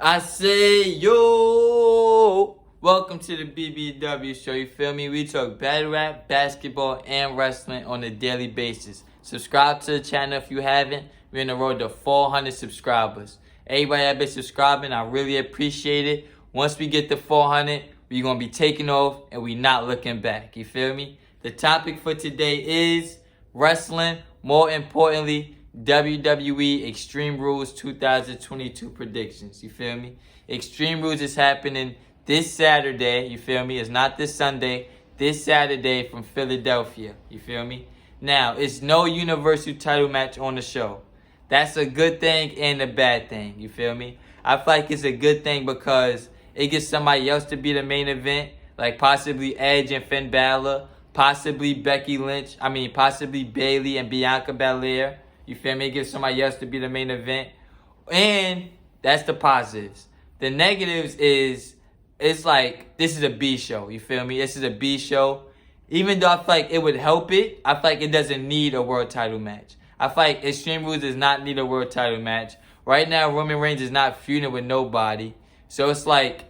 I say, yo, welcome to the BBW show, you feel me? We talk battle rap, basketball, and wrestling on a daily basis. Subscribe to the channel if you haven't. We're on the road to 400 subscribers. Everybody that been subscribing, I really appreciate it. Once we get to 400, we're going to be taking off and we not looking back, you feel me? The topic for today is wrestling, more importantly, WWE Extreme Rules 2022 predictions. You feel me? Extreme Rules is happening this Saturday. You feel me? It's not this Sunday. This Saturday from Philadelphia. You feel me? Now, it's no Universal title match on the show. That's a good thing and a bad thing. You feel me? I feel like it's a good thing because it gets somebody else to be the main event, like possibly Edge and Finn Balor, possibly possibly Bayley and Bianca Belair. You feel me? Give somebody else to be the main event. And that's the positives. The negatives is, it's like, this is a B show. You feel me? This is a B show. Even though I feel like it would help it, I feel like it doesn't need a world title match. I feel like Extreme Rules does not need a world title match. Right now, Roman Reigns is not feuding with nobody. So it's like,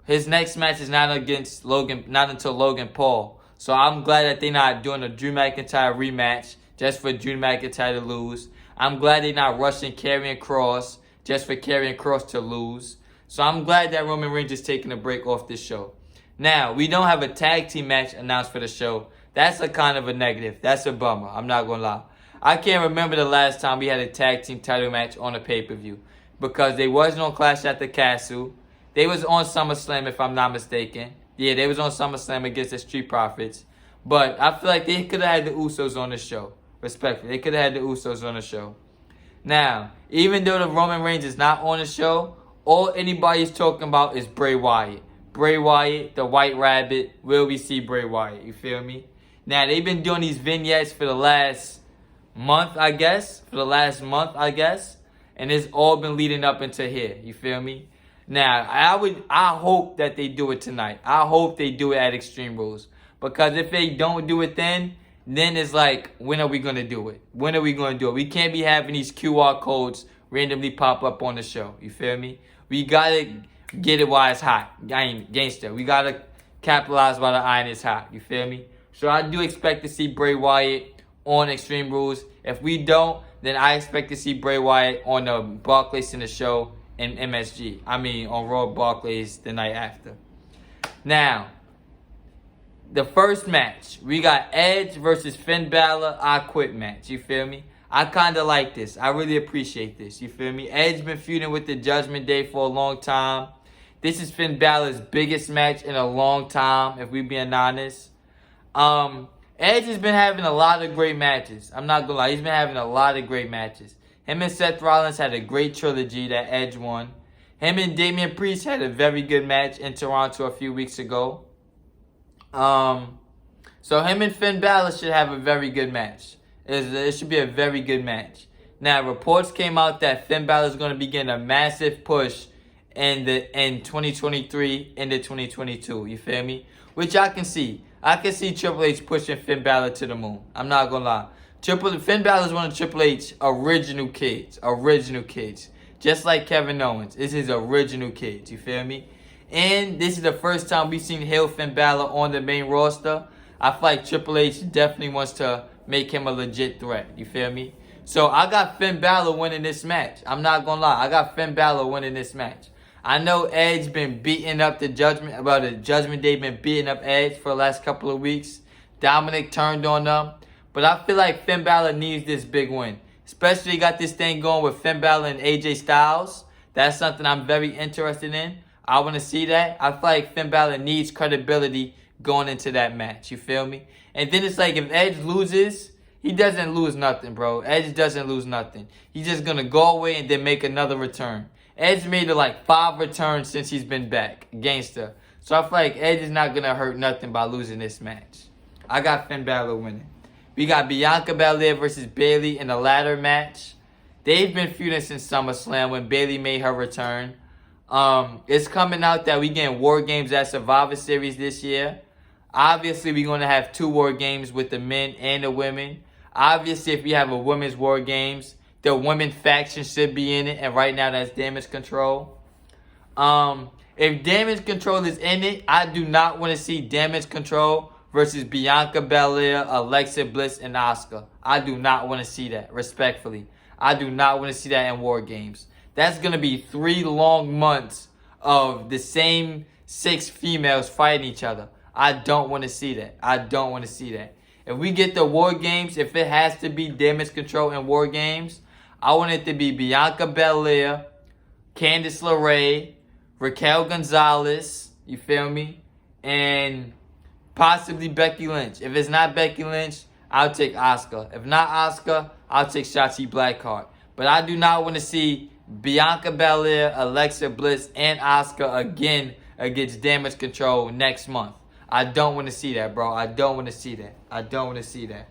his next match is not against Logan, not until Logan Paul. So I'm glad that they're not doing a Drew McIntyre rematch just for Drew McIntyre to lose. I'm glad they're not rushing Karrion Kross just for Karrion Kross to lose. So I'm glad that Roman Reigns is taking a break off this show. Now, we don't have a tag team match announced for the show. That's a kind of a negative. That's a bummer. I'm not going to lie. I can't remember the last time we had a tag team title match on a pay-per-view because they wasn't on Clash at the Castle. They was on SummerSlam, if I'm not mistaken. Yeah, they was on SummerSlam against the Street Profits. But I feel like they could have had the Usos on the show. Respectfully, they could have had the Usos on the show. Now, even though the Roman Reigns is not on the show, all anybody's talking about is Bray Wyatt. Bray Wyatt, the White Rabbit. Will we see Bray Wyatt? You feel me? Now, they've been doing these vignettes for the last month, I guess. And it's all been leading up into here. You feel me? Now, I hope that they do it tonight. I hope they do it at Extreme Rules. Because if they don't do it then it's like, when are we going to do it? When are we going to do it? We can't be having these QR codes randomly pop up on the show. You feel me? We got to get it while it's hot. Gangster. We got to capitalize while the iron is hot. You feel me? So I do expect to see Bray Wyatt on Extreme Rules. If we don't, then I expect to see Bray Wyatt on the Barclays Center show in MSG. On Raw Barclays the night after. Now, the first match, we got Edge versus Finn Balor, I Quit match. You feel me? I kind of like this. I really appreciate this. You feel me? Edge been feuding with the Judgment Day for a long time. This is Finn Balor's biggest match in a long time, if we being honest. Edge has been having a lot of great matches. I'm not going to lie. He's been having a lot of great matches. Him and Seth Rollins had a great trilogy that Edge won. Him and Damian Priest had a very good match in Toronto a few weeks ago. So him and Finn Balor should have a very good match. It should be a very good match. Now, reports came out that Finn Balor is going to be getting a massive push in 2023 into 2022. You feel me? Which I can see. I can see Triple H pushing Finn Balor to the moon. I'm not going to lie. Finn Balor is one of Triple H's original kids. Just like Kevin Owens. It's his original kids. You feel me? And this is the first time we've seen heel Finn Balor on the main roster. I feel like Triple H definitely wants to make him a legit threat. You feel me? So I got Finn Balor winning this match. I'm not going to lie. I got Finn Balor winning this match. I know Edge been beating up the Judgment Day been beating up Edge for the last couple of weeks. Dominic turned on them. But I feel like Finn Balor needs this big win. Especially got this thing going with Finn Balor and AJ Styles. That's something I'm very interested in. I want to see that. I feel like Finn Balor needs credibility going into that match. You feel me? And then it's like if Edge loses, he doesn't lose nothing, bro. Edge doesn't lose nothing. He's just going to go away and then make another return. Edge made like 5 returns since he's been back. Gangster. So I feel like Edge is not going to hurt nothing by losing this match. I got Finn Balor winning. We got Bianca Belair versus Bayley in the ladder match. They've been feuding since SummerSlam when Bayley made her return. It's coming out that we getting War Games at Survivor Series this year. Obviously, we're going to have 2 War Games with the men and the women. Obviously, if we have a women's War Games, the women faction should be in it. And right now, that's Damage Control. If Damage Control is in it, I do not want to see Damage Control versus Bianca Belair, Alexa Bliss, and Asuka. I do not want to see that, respectfully. I do not want to see that in War Games. That's going to be 3 long months of the same 6 females fighting each other. I don't want to see that. I don't want to see that. If we get the War Games, if it has to be Damage Control in War Games, I want it to be Bianca Belair, Candice LeRae, Raquel Gonzalez, you feel me? And possibly Becky Lynch. If it's not Becky Lynch, I'll take Asuka. If not Asuka, I'll take Shotzi Blackheart. But I do not want to see Bianca Belair, Alexa Bliss, and Asuka again against Damage Control next month. I don't want to see that, bro. I don't want to see that. I don't want to see that.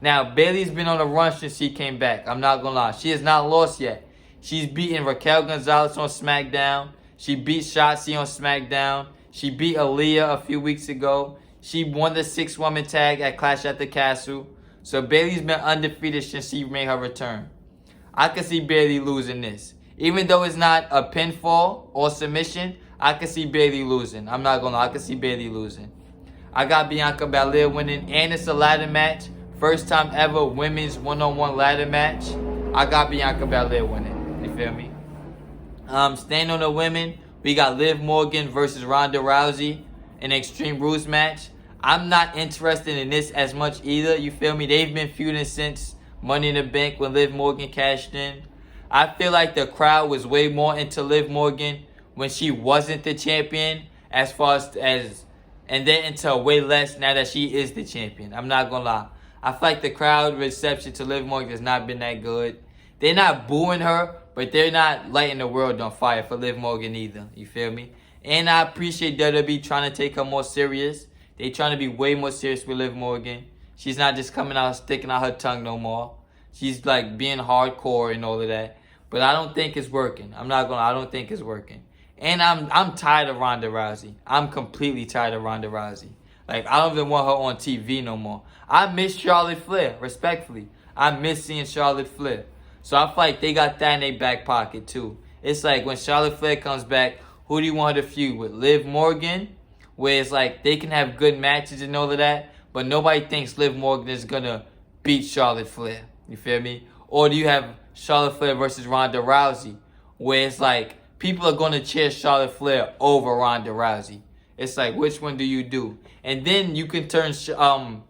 Now, Bayley's been on a run since she came back. I'm not going to lie. She has not lost yet. She's beaten Raquel Gonzalez on SmackDown. She beat Shotzi on SmackDown. She beat Aaliyah a few weeks ago. She won the 6-woman tag at Clash at the Castle. So Bayley's been undefeated since she made her return. I can see Bayley losing this. Even though it's not a pinfall or submission, I can see Bayley losing. I'm not going to lie. I can see Bayley losing. I got Bianca Belair winning, and it's a ladder match. First time ever women's one-on-one ladder match. I got Bianca Belair winning. You feel me? Staying on the women, we got Liv Morgan versus Ronda Rousey in Extreme Rules match. I'm not interested in this as much either. You feel me? They've been feuding since Money in the Bank when Liv Morgan cashed in. I feel like the crowd was way more into Liv Morgan when she wasn't the champion, as far as and then into way less now that she is the champion. I'm not gonna lie. I feel like the crowd reception to Liv Morgan has not been that good. They're not booing her, but they're not lighting the world on fire for Liv Morgan either. You feel me? And I appreciate WWE trying to take her more serious. They trying to be way more serious with Liv Morgan. She's not just coming out sticking out her tongue no more. She's like being hardcore and all of that. But I don't think it's working. I don't think it's working. And I'm tired of Ronda Rousey. I'm completely tired of Ronda Rousey. Like, I don't even want her on TV no more. I miss Charlotte Flair, respectfully. I miss seeing Charlotte Flair. So I feel like they got that in their back pocket too. It's like when Charlotte Flair comes back, who do you want to feud with? Liv Morgan? Where it's like they can have good matches and all of that, but nobody thinks Liv Morgan is going to beat Charlotte Flair. You feel me? Or do you have Charlotte Flair versus Ronda Rousey, where it's like people are going to cheer Charlotte Flair over Ronda Rousey? It's like, which one do you do? And then you can turn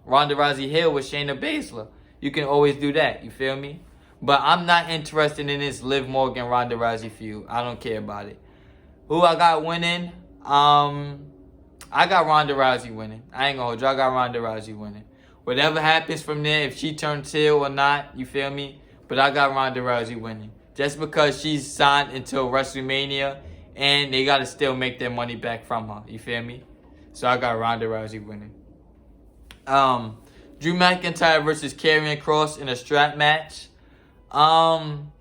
Ronda Rousey heel with Shayna Baszler. You can always do that. You feel me? But I'm not interested in this Liv Morgan Ronda Rousey feud. I don't care about it. Who I got winning? I got Ronda Rousey winning. I ain't gonna hold you. I got Ronda Rousey winning. Whatever happens from there, if she turns heel or not, you feel me? But I got Ronda Rousey winning. Just because she's signed until WrestleMania, and they got to still make their money back from her. You feel me? So I got Ronda Rousey winning. Drew McIntyre versus Karrion Kross in a strap match. I'm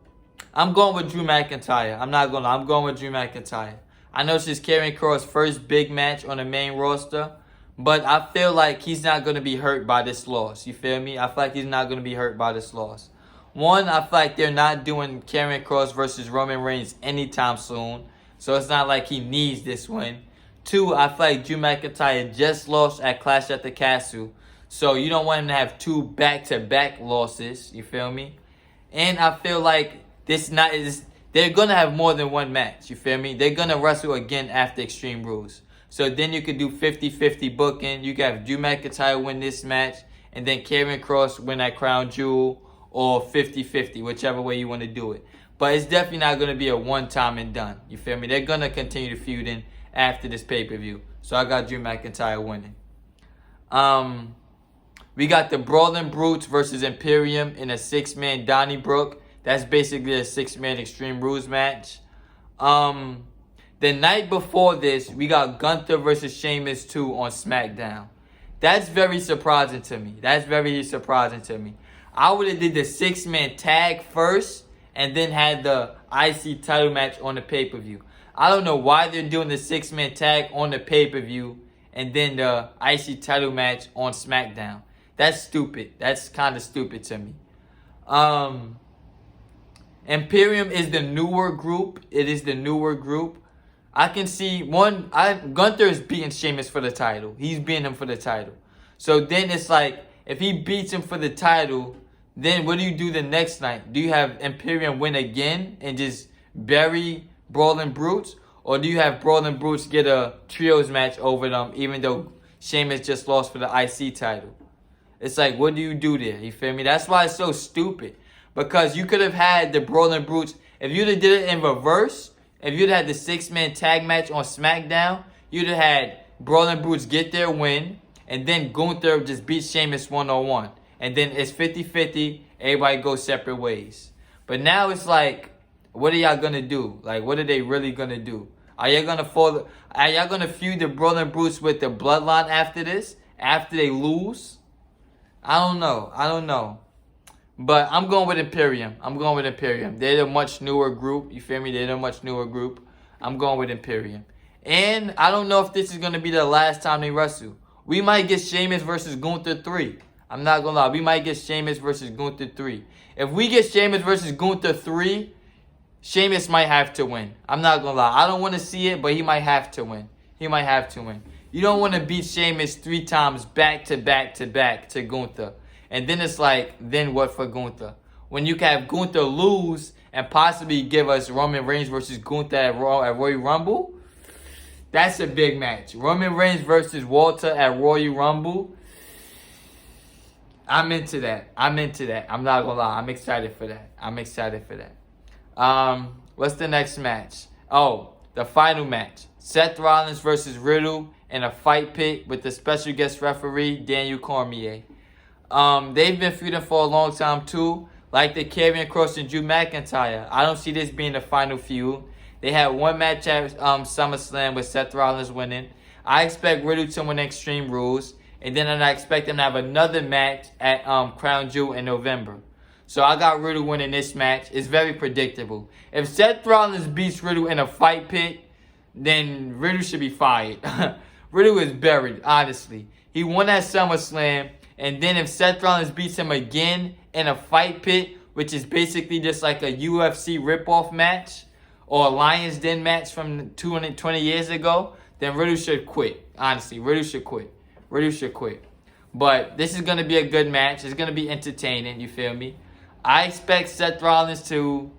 going with Drew McIntyre. I'm going with Drew McIntyre. I know this is Karrion Kross' first big match on the main roster, but I feel like he's not going to be hurt by this loss. You feel me? I feel like he's not going to be hurt by this loss. One, I feel like they're not doing Karrion Kross versus Roman Reigns anytime soon, so it's not like he needs this win. Two, I feel like Drew McIntyre just lost at Clash at the Castle, so you don't want him to have 2 back-to-back losses. You feel me? And I feel like they're going to have more than one match. You feel me? They're going to wrestle again after Extreme Rules. So then you could do 50-50 booking. You can have Drew McIntyre win this match, and then Karrion Kross win that crown jewel, or 50-50, whichever way you want to do it. But it's definitely not going to be a one-time and done. You feel me? They're going to continue to feud in after this pay-per-view. So I got Drew McIntyre winning. We got the Brawling Brutes versus Imperium in a 6-man Donnybrook. That's basically a 6-man Extreme Rules match. The night before this, we got Gunther versus Sheamus 2 on SmackDown. That's very surprising to me. I would have did the 6-man tag first and then had the IC title match on the pay-per-view. I don't know why they're doing the 6-man tag on the pay-per-view and then the IC title match on SmackDown. That's stupid. That's kind of stupid to me. Imperium is the newer group. It is the newer group. I can see Gunther is beating Sheamus for the title. He's beating him for the title. So then it's like, if he beats him for the title, then what do you do the next night? Do you have Imperium win again and just bury Brawling Brutes? Or do you have Brawling Brutes get a trios match over them, even though Sheamus just lost for the IC title? It's like, what do you do there? You feel me? That's why it's so stupid. Because you could have had the Brawling Brutes, if you'd have did it in reverse, if you'd had the 6-man tag match on SmackDown, you'd have had Brawling Brutes get their win, and then Gunther just beat Sheamus one-on-one. And then it's 50-50, everybody goes separate ways. But now it's like, what are y'all gonna do? Like, what are they really gonna do? Are y'all gonna feud the Brawling Brutes with the Bloodline after this? After they lose? I don't know. But I'm going with Imperium. They're a much newer group. You feel me? They're a much newer group. I'm going with Imperium. And I don't know if this is going to be the last time they wrestle. We might get Sheamus versus Gunther 3. I'm not going to lie. We might get Sheamus versus Gunther 3. If we get Sheamus versus Gunther 3, Sheamus might have to win. I'm not going to lie. I don't want to see it, but he might have to win. You don't want to beat Sheamus 3 times back to Gunther. And then it's like, then what for Gunther? When you can have Gunther lose and possibly give us Roman Reigns versus Gunther at Royal Rumble, that's a big match. Roman Reigns versus Walter at Royal Rumble, I'm into that. I'm not going to lie. I'm excited for that. What's the next match? Oh, the final match. Seth Rollins versus Riddle in a fight pit with the special guest referee, Daniel Cormier. They've been feuding for a long time too, like the Karrion Kross and Drew McIntyre. I don't see this being the final feud. They had one match at SummerSlam with Seth Rollins winning. I expect Riddle to win Extreme Rules, and then I expect them to have another match at Crown Jewel in November. So I got Riddle winning this match. It's very predictable. If Seth Rollins beats Riddle in a fight pit, then Riddle should be fired. Riddle is buried, honestly. He won at SummerSlam. And then if Seth Rollins beats him again in a fight pit, which is basically just like a UFC ripoff match or a Lions Den match from 220 years ago, then Riddle should quit. Honestly, Riddle should quit. But this is going to be a good match. It's going to be entertaining, you feel me? I want Seth Rollins to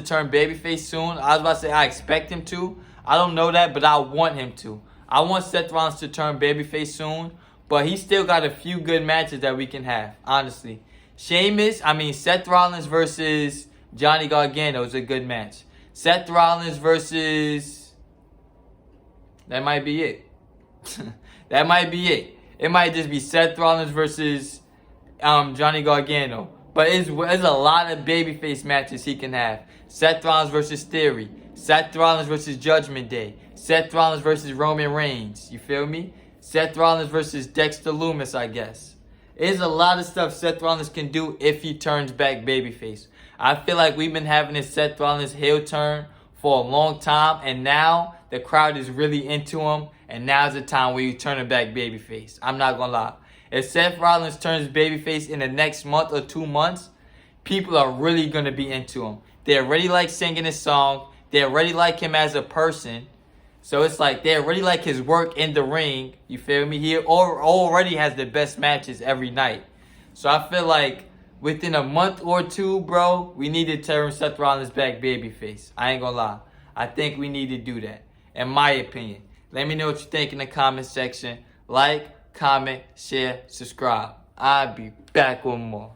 turn babyface soon. I was about to say I expect him to. I don't know that, but I want him to. I want Seth Rollins to turn babyface soon, but he still got a few good matches that we can have, honestly. Seth Rollins versus Johnny Gargano is a good match. Seth Rollins versus... That might be it. It might just be Seth Rollins versus Johnny Gargano. But it's a lot of babyface matches he can have. Seth Rollins versus Theory. Seth Rollins versus Judgment Day. Seth Rollins versus Roman Reigns. You feel me? Seth Rollins versus Dexter Lumis, I guess. There's a lot of stuff Seth Rollins can do if he turns back babyface. I feel like we've been having this Seth Rollins heel turn for a long time, and now the crowd is really into him, and now's the time where you turn him back babyface. I'm not gonna lie. If Seth Rollins turns babyface in the next month or 2 months, people are really gonna be into him. They already like singing his song. They already like him as a person. So it's like they already like his work in the ring. You feel me? He already has the best matches every night. So I feel like within a month or 2, bro, we need to turn Seth Rollins back babyface. I ain't gonna lie. I think we need to do that, in my opinion. Let me know what you think in the comment section. Like, comment, share, subscribe. I'll be back with more.